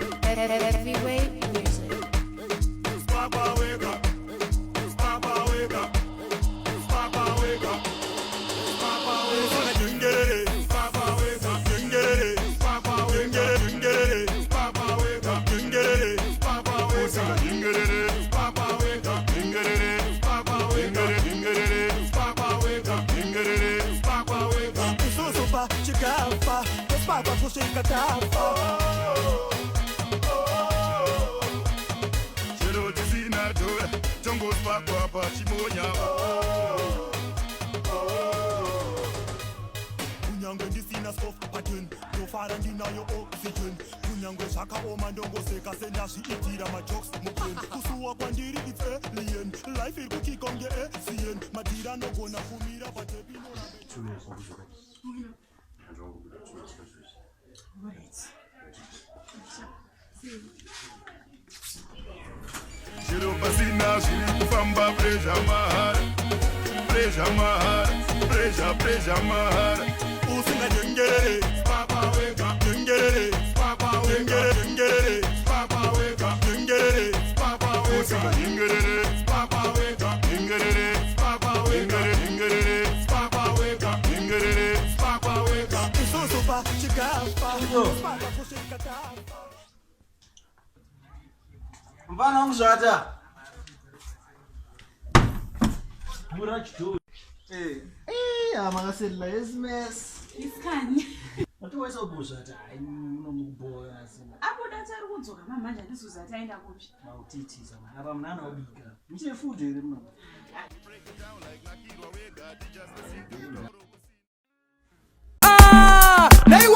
Heavyweight music. Papa wake up. Papa wake up. Papa wake up. Papa wake up. Papa wake up. Papa wake up. Papa wake up. Papa wake up. Papa wake up. Papa wake up. Papa wake up. Papa wake up. So pa chikafa, papa kushika kafa. Chero tisina dola, jongo papa pa chimonya. Kunyangwe ndisina sof pattern, no fara ndina yo oxygen. Kunyangwe shaka omandongo seka sendashi itira ma jokes mupen. Kusuwa kwandiri it's alien, life iri kukikonge alien. Madira no gona kumira batebi no na. Chero pasina shiri kufamba preja mahara. Preja mahara. Preja mahara. Usinga nyengere, Papa wake up. nyengere, Papa wake up. nyengere, Papa wake up. nyengere. Papa wake up. Papa wake up. Papa wake up. Papa wake up. Papa wake up. So pa chikafa, papa kushika kafa. Mfana mzata. Mura chitu. Amakasela SMS. Isikhani. Watu wesa ubuzata. Unomubhoya sina. Abuda tsari kudzoka manje ndisuzathi aenda kuphi. Mawutithiza man. Apa mnana obika. Mche futhi le mna. They